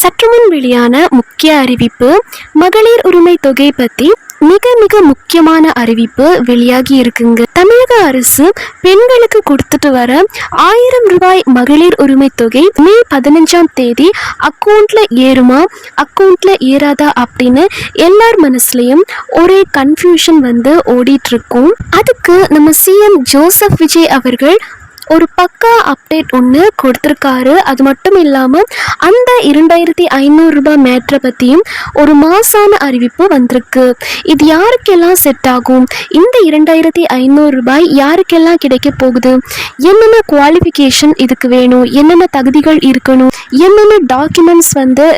சற்றுமுன் வெளியான முக்கிய அறிவிப்பு. மகளிர் உரிமை தொகை பத்தி மிக மிக முக்கியமான அறிவிப்பு வெளியாகி இருக்குங்க. தமிழக அரசு பெண்களுக்கு கொடுத்துட்டு வர 1000 ரூபாய் மகளிர் உரிமை தொகை மே 15ஆம் தேதி அக்கௌண்ட்ல ஏறுமா அக்கௌண்ட்ல ஏறாதா அப்படின்னு எல்லார் மனசுலயும் ஒரே கன்ஃபியூஷன் ஓடிட்டு இருக்கும். அதுக்கு நம்ம சிஎம் ஜோசப் விஜய் அவர்கள் ஒரு பக்கா அப்டேட் ஒன்று கொடுத்துருக்காரு. அது மட்டும் இல்லாமல் அந்த 2500 ரூபாய் மேட்ரை பற்றியும் ஒரு மாசான அறிவிப்பு வந்திருக்கு. இது யாருக்கெல்லாம் செட் ஆகும், இந்த 2500 ரூபாய் யாருக்கெல்லாம் கிடைக்க போகுது, என்னென்ன குவாலிஃபிகேஷன் இதுக்கு வேணும், என்னென்ன தகுதிகள் இருக்கணும், என்னென்ன டாக்குமெண்ட்ஸ்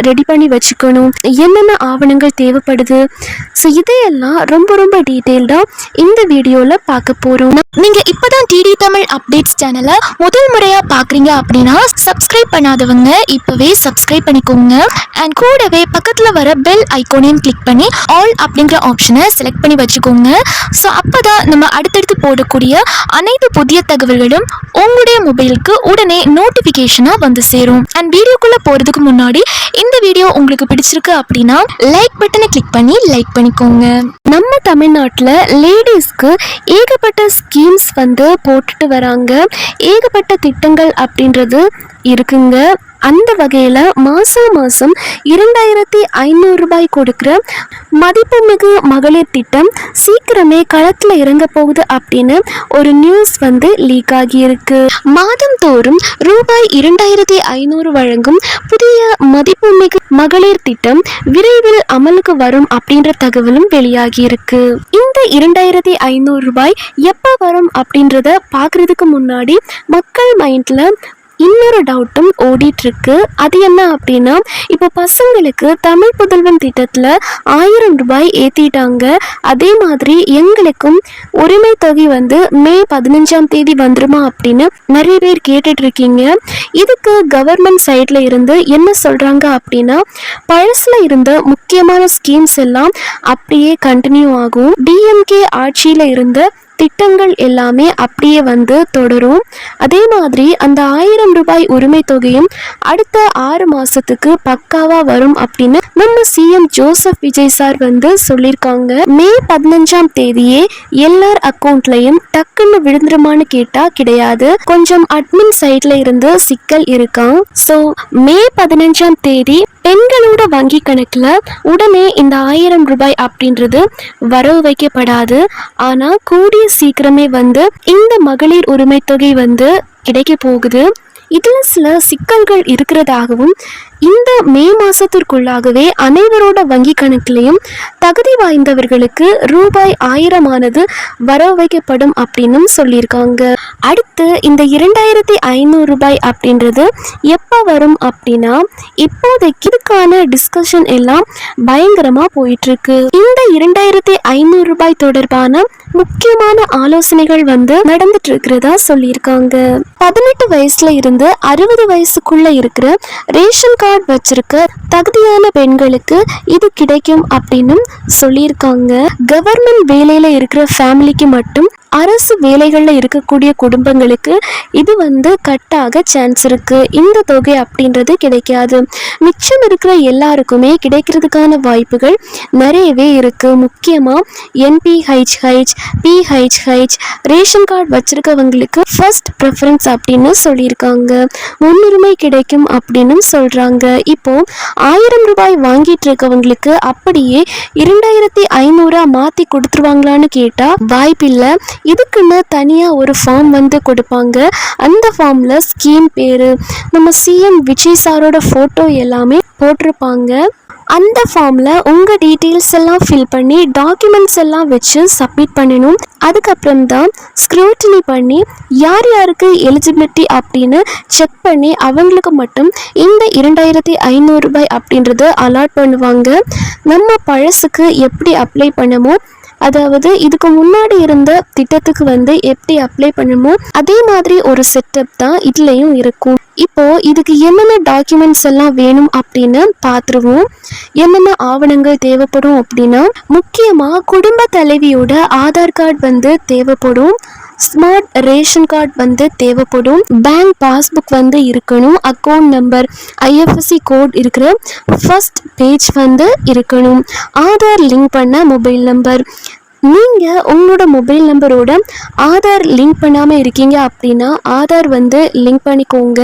ரெடி பண்ணி வச்சுக்கணும், என்னென்ன ஆவணங்கள் தேவைப்படுது. ஸோ இதையெல்லாம் ரொம்ப ரொம்ப டீட்டெயில்டாக இந்த வீடியோவில் பார்க்க போகிறோம். நீங்கள் இப்போ தான் டிடி தமிழ் அப்டேட்ஸ் சேனலை முதல் முறையாக பார்க்குறீங்க அப்படின்னா சப்ஸ்கிரைப் பண்ணாதவங்க இப்போவே சப்ஸ்கிரைப் பண்ணிக்கோங்க. அண்ட் கூடவே பக்கத்தில் வர பெல் ஐக்கோனையும் கிளிக் பண்ணி ஆல் அப்படிங்கிற ஆப்ஷனை செலக்ட் பண்ணி வச்சுக்கோங்க. ஸோ அப்போ தான் நம்ம அடுத்தடுத்து போடக்கூடிய அனைத்து புதிய தகவல்களும் உங்களுடைய மொபைலுக்கு உடனே நோட்டிஃபிகேஷனாக சேரும். அண்ட் வீடியோக்குள்ளே போகிறதுக்கு முன்னாடி இந்த வீடியோ உங்களுக்கு பிடிச்சிருக்கு அப்படின்னா லைக் பட்டனை கிளிக் பண்ணி லைக் பண்ணிக்கோங்க. நம்ம தமிழ்நாட்டில் லேடிஸ்க்கு ஏகப்பட்ட ஸ்கீம்ஸ் போட்டுட்டு வராங்க. ஏகப்பட்ட திட்டங்கள் அப்படின்றது இருக்குங்க. அந்த வகையில் மாதம் 2500 ரூபாய் கொடுக்குற மதிப்புமிகு மகளிர் திட்டம் சீக்கிரமே களத்தில் இறங்க போகுது அப்படின்னு ஒரு நியூஸ் லீக் ஆகியிருக்கு. மாதந்தோறும் ரூபாய் 2500 வழங்கும் புதிய மதிப்புமிகு மகளிர் திட்டம் விரைவில் அமலுக்கு வரும் அப்படின்ற தகவலும் வெளியாகியிருக்கு. இந்த 2500 ரூபாய் எப்போ வரும் அப்படின்றத பார்க்கறதுக்கு முன்னாடி மக்கள் மைண்டில் இன்னொரு டவுட்டும் ஓடிட்டு இருக்கு. அது என்ன அப்படின்னா, இப்போ பசங்களுக்கு தமிழ் புதல்வன் திட்டத்தில் 1000 ரூபாய் ஏற்றிட்டாங்க. அதே மாதிரி எங்களுக்கும் உரிமை தொகை மே 15ஆம் தேதி வந்துருமா அப்படின்னு நிறைய பேர் கேட்டுட்டு இருக்கீங்க. இதுக்கு கவர்மெண்ட் சைடில் இருந்து என்ன சொல்கிறாங்க அப்படின்னா, பழசில் இருந்த முக்கியமான ஸ்கீம்ஸ் எல்லாம் அப்படியே கண்டினியூ ஆகும். டிஎம்கே ஆட்சியில் இருந்த திட்டங்கள் எல்லாமே அப்படியே தொடரும். அதே மாதிரி அந்த 1000 ரூபாய் உரிமை தொகையும் அடுத்த 6 மாசத்துக்கு பக்காவா வரும் அப்படின்னு நம்ம சிஎம் ஜோசப் விஜய் சார் சொல்லியிருக்காங்க. மே 15ஆம் தேதியே எல்லார் அக்கௌண்ட்லயும் டக்குன்னு விழுந்துருமான்னு கேட்டா கிடையாது. கொஞ்சம் அட்மின் சைட்ல இருந்து சிக்கல் இருக்காம். ஸோ மே 15ஆம் தேதி பெண்களோட வங்கி கணக்குல உடனே இந்த 1000 ரூபாய் அப்படின்றது வரவு வைக்கப்படாது. ஆனா கூடிய சீக்கிரமே இந்த மகளிர் உரிமை தொகை கிடைக்க போகுது. இதுல சில சிக்கல்கள் இருக்கிறதாகவும் இந்த மே மாசத்திற்குள்ளாகவே அனைவரோட வங்கி கணக்கிலையும் தகுதி வாய்ந்தவர்களுக்கு ரூபாய் 1000 வரவு வைக்கப்படும் அப்படின்னு சொல்லியிருக்காங்க. அடுத்து இந்த 2500 ரூபாய் அப்படின்றது எப்போ வரும் அப்படின்னா, இப்போதைக்கு இதுக்கான டிஸ்கஷன் எல்லாம் பயங்கரமா போயிட்டு இருக்கு. இந்த 2500 ரூபாய் தொடர்பான முக்கியமான ஆலோசனைகள் நடந்துட்டு இருக்கிறதா சொல்லியிருக்காங்க. 18 வயசுல இருந்து 60 வயசுக்குள்ள இருக்கிற ரேஷன் கார்டு வச்சிருக்க தகுதியான பெண்களுக்கு இது கிடைக்கும் அப்படின்னு சொல்லியிருக்காங்க. கவர்மெண்ட் வேலையில இருக்கிற ஃபேமிலிக்கு மட்டும் அரசு வேலைகளில் இருக்கக்கூடிய குடும்பங்களுக்கு இது கட்டாக சான்ஸ் இருக்கு. இந்த தொகை அப்படின்றது கிடைக்காது. மிச்சம் இருக்கிற எல்லாருக்குமே கிடைக்கிறதுக்கான வாய்ப்புகள் நிறையவே இருக்கு. முக்கியமாக என்பிஹெச்ஹெச், பிஹெச்ஹெச் ரேஷன் கார்டு வச்சிருக்கவங்களுக்கு ஃபர்ஸ்ட் ப்ரெஃபரன்ஸ் அப்படின்னு சொல்லியிருக்காங்க. முன்னுரிமை கிடைக்கும் அப்படின்னு சொல்றாங்க. இப்போ 1000 ரூபாய் வாங்கிட்டு இருக்கவங்களுக்கு அப்படியே 2500 மாற்றி கொடுத்துருவாங்களான்னு கேட்டால் வாய்ப்பில்லை. இதுக்குன்னு தனியாக ஒரு ஃபார்ம் கொடுப்பாங்க. அந்த ஃபார்மில் ஸ்கீம் பேர், நம்ம சிஎம் விஜய் சாரோட ஃபோட்டோ எல்லாமே போட்டிருப்பாங்க. அந்த ஃபார்மில் உங்கள் டீட்டெயில்ஸ் எல்லாம் ஃபில் பண்ணி டாக்குமெண்ட்ஸ் எல்லாம் வச்சு சப்மிட் பண்ணணும். அதுக்கப்புறம் தான் ஸ்க்ரூட்டினி பண்ணி யார் யாருக்கு எலிஜிபிலிட்டி அப்படின்னு செக் பண்ணி அவங்களுக்கு மட்டும் இந்த 2500 ரூபாய் அப்படின்றது அலாட் பண்ணுவாங்க. நம்ம பழசுக்கு எப்படி அப்ளை பண்ணமோ, அதாவது இதுக்கு முன்னாடி இருந்த திட்டத்துக்கு எப்படி அப்ளை பண்ணணுமோ அதே மாதிரி ஒரு செட்டப் தான் இதுலேயும் இருக்கும். இப்போ இதுக்கு என்னென்ன டாக்குமெண்ட்ஸ் எல்லாம் வேணும் அப்படின்னு பார்த்துருவோம். என்னென்ன ஆவணங்கள் தேவைப்படும் அப்படின்னா, முக்கியமாக குடும்ப தலைவியோட ஆதார் கார்டு தேவைப்படும். ஸ்மார்ட் ரேஷன் கார்டு வந்து தேவைப்படும். பேங்க் பாஸ்புக் வந்து இருக்கணும். அக்கௌண்ட் நம்பர், ஐஎஃப்எஸ்சி கோட் இருக்கிற ஃபர்ஸ்ட் பேஜ் வந்து இருக்கணும். ஆதார் லிங்க் பண்ண மொபைல் நம்பர். நீங்கள் உங்களோட மொபைல் நம்பரோட ஆதார் லிங்க் பண்ணாமல் இருக்கீங்க அப்படின்னா ஆதார் வந்து லிங்க் பண்ணிக்கோங்க.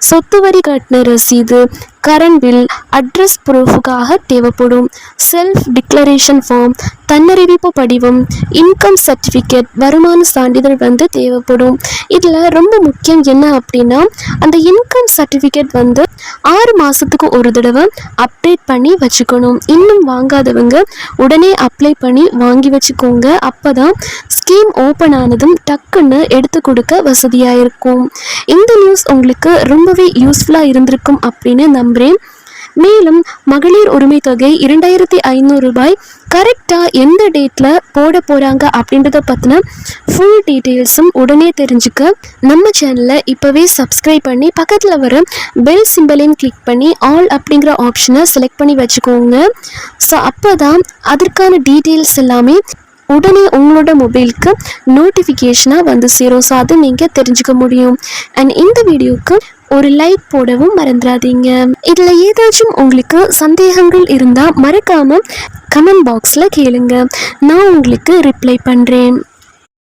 சொத்து வரி கட்டின ரசீது, கரண்ட் பில், அட்ரஸ் ப்ரூஃபுக்காக தேவைப்படும். செல்ஃப் டிக்ளரேஷன் ஃபார்ம், தன்னறிவிப்பு படிவம், இன்கம் சர்டிஃபிகேட், வருமான சான்றிதழ் வந்து தேவைப்படும். இதில் ரொம்ப முக்கியம் என்ன அப்படின்னா அந்த இன்கம் சர்டிஃபிகேட் வந்து 6 மாதத்துக்கு ஒரு தடவை அப்டேட் பண்ணி வச்சுக்கணும். இன்னும் வாங்காதவங்க உடனே அப்ளை பண்ணி வாங்கி வச்சுக்கோங்க. அப்போ தான் ஸ்கீம் ஓப்பன் ஆனதும் டக்குன்னு எடுத்து கொடுக்க வசதியாக இருக்கும். இந்த நியூஸ் உங்களுக்கு ரொம்பவே யூஸ்ஃபுல்லாக இருந்திருக்கும் அப்படின்னு நம்புகிறேன். மேலும் மகளிர் உரிமை தொகை 2500 ரூபாய் கரெக்டாக எந்த டேட்டில் போட போகிறாங்க அப்படின்றத பற்றின ஃபுல் டீட்டெயில்ஸும் உடனே தெரிஞ்சுக்க நம்ம சேனலை இப்போவே சப்ஸ்கிரைப் பண்ணி பக்கத்தில் வர பெல் சிம்பலையும் கிளிக் பண்ணி ஆல் அப்படிங்கிற ஆப்ஷனை செலக்ட் பண்ணி வச்சுக்கோங்க. ஸோ அப்போ தான் அதற்கான டீட்டெயில்ஸ் எல்லாமே உடனே உங்களோட மொபைலுக்கு நோட்டிஃபிகேஷனாக வந்து சேரும். ஸோ அதை நீங்கள் தெரிஞ்சுக்க முடியும். அண்ட் இந்த வீடியோவுக்கு ஒரு லைக் போடவும் மறந்துடாதீங்க. இதில் ஏதாச்சும் உங்களுக்கு சந்தேகங்கள் இருந்தால் மறக்காமல் கமெண்ட் பாக்ஸில் கேளுங்க. நான் உங்களுக்கு ரிப்ளை பண்ணுறேன்.